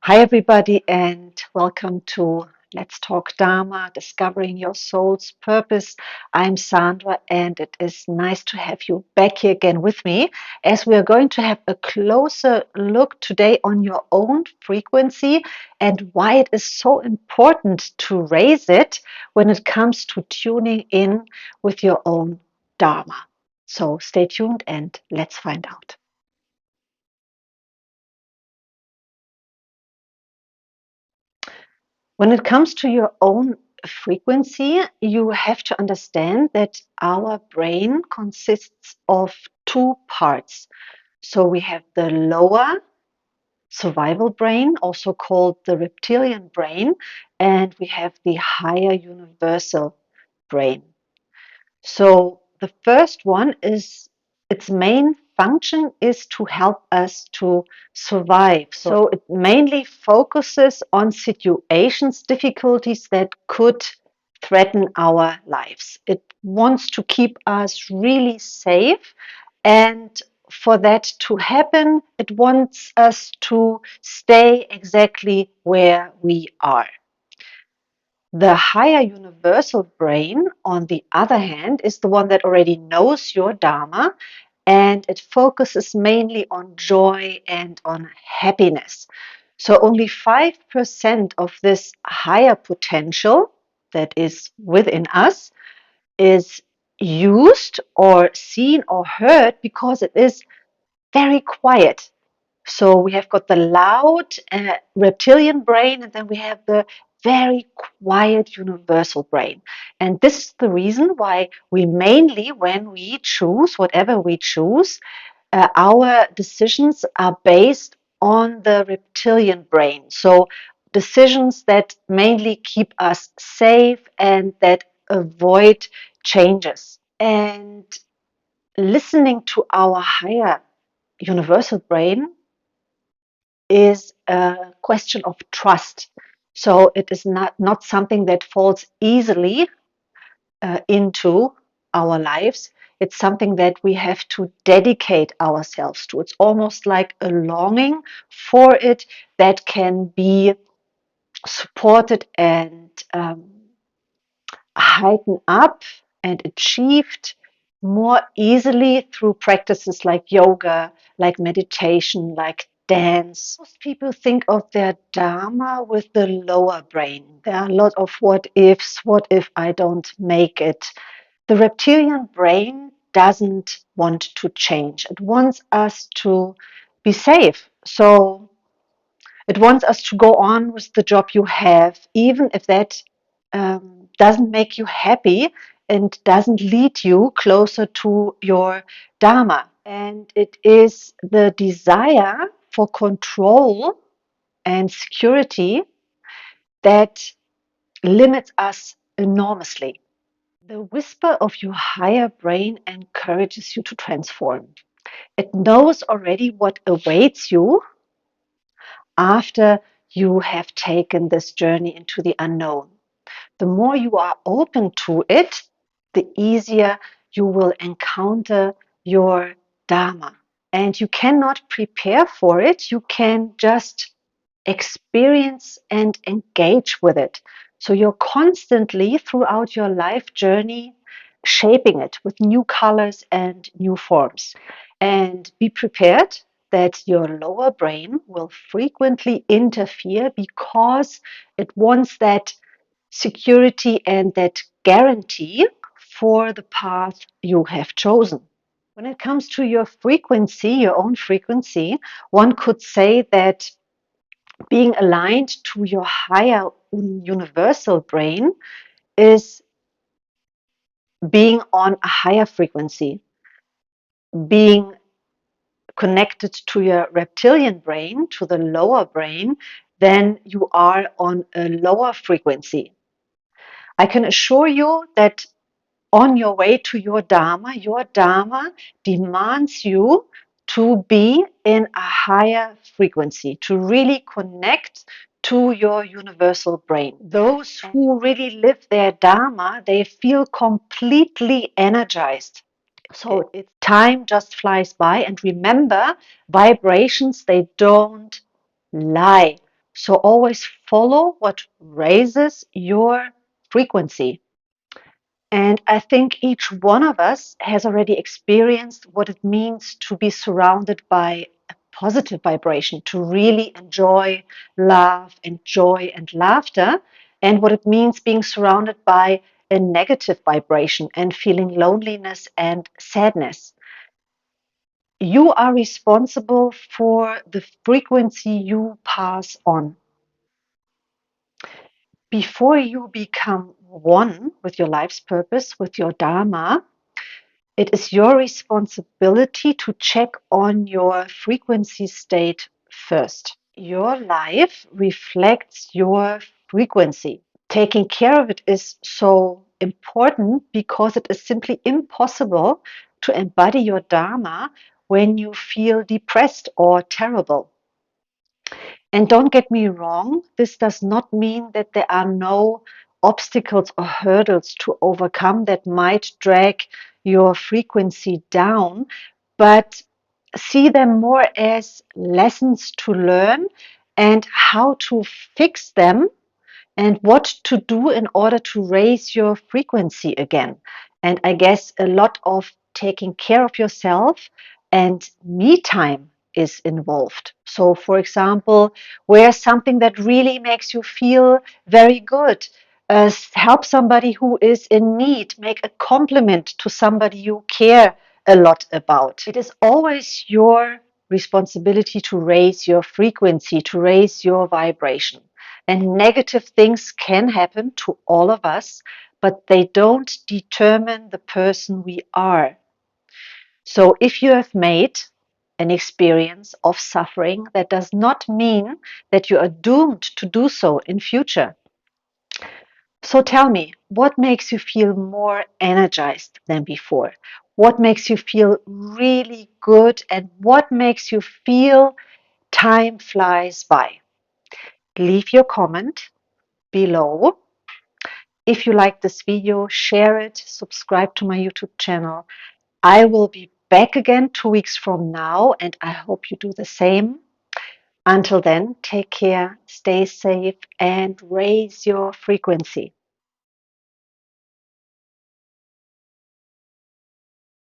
Hi, everybody, and welcome to Let's Talk Dharma, Discovering Your Soul's Purpose. I'm Sandra, and it is nice to have you back here again with me as we are going to have a closer look today on your own frequency and why it is so important to raise it when it comes to tuning in with your own Dharma. So stay tuned and let's find out. When it comes to your own frequency, you have to understand that our brain consists of two parts. So we have the lower survival brain, also called the reptilian brain, and we have the higher universal brain. So the first one is its main function is to help us to survive. So it mainly focuses on situations, difficulties that could threaten our lives. It wants to keep us really safe, and for that to happen, it wants us to stay exactly where we are. The higher universal brain, on the other hand, is the one that already knows your Dharma, and it focuses mainly on joy and on happiness. So only 5% of this higher potential that is within us is used or seen or heard because it is very quiet. So we have got the loud reptilian brain, and then we have the very quiet universal brain. And this is the reason why we mainly, when we choose whatever we choose, our decisions are based on the reptilian brain. So decisions that mainly keep us safe and that avoid changes. And listening to our higher universal brain is a question of trust. So it is not something that falls easily into our lives. It's something that we have to dedicate ourselves to. It's almost like a longing for it that can be supported and heightened up and achieved more easily through practices like yoga, like meditation, like dance. Most people think of their Dharma with the lower brain. There are a lot of what ifs. What if I don't make it? The reptilian brain doesn't want to change. It wants us to be safe. So it wants us to go on with the job you have, even if that doesn't make you happy and doesn't lead you closer to your Dharma. And it is the desire for control and security that limits us enormously. The whisper of your higher brain encourages you to transform. It knows already what awaits you after you have taken this journey into the unknown. The more you are open to it, the easier you will encounter your Dharma. And you cannot prepare for it, you can just experience and engage with it. So you're constantly throughout your life journey shaping it with new colors and new forms. And be prepared that your lower brain will frequently interfere because it wants that security and that guarantee for the path you have chosen. When it comes to your frequency, your own frequency, one could say that being aligned to your higher universal brain is being on a higher frequency. Being connected to your reptilian brain, to the lower brain, then you are on a lower frequency. I can assure you that on your way to your Dharma demands you to be in a higher frequency, to really connect to your universal brain. Those who really live their Dharma, they feel completely energized. So time just flies by. And remember, vibrations, they don't lie. So always follow what raises your frequency. And I think each one of us has already experienced what it means to be surrounded by a positive vibration, to really enjoy love and joy and laughter, and what it means being surrounded by a negative vibration and feeling loneliness and sadness. You are responsible for the frequency you pass on. Before you become one with your life's purpose, with your Dharma, it is your responsibility to check on your frequency state first. Your life reflects your frequency. Taking care of it is so important because it is simply impossible to embody your Dharma when you feel depressed or terrible. And don't get me wrong, this does not mean that there are no obstacles or hurdles to overcome that might drag your frequency down, but see them more as lessons to learn and how to fix them and what to do in order to raise your frequency again. And I guess a lot of taking care of yourself and me time is involved. So, for example, wear something that really makes you feel very good. Help somebody who is in need. Make a compliment to somebody you care a lot about. It is always your responsibility to raise your frequency, to raise your vibration. And negative things can happen to all of us, but they don't determine the person we are. So if you have made an experience of suffering, that does not mean that you are doomed to do so in future. So tell me, what makes you feel more energized than before? What makes you feel really good? And what makes you feel time flies by? Leave your comment below. If you like this video, share it, subscribe to my YouTube channel. I will be back again 2 weeks from now, and I hope you do the same. Until then, take care, stay safe, and raise your frequency.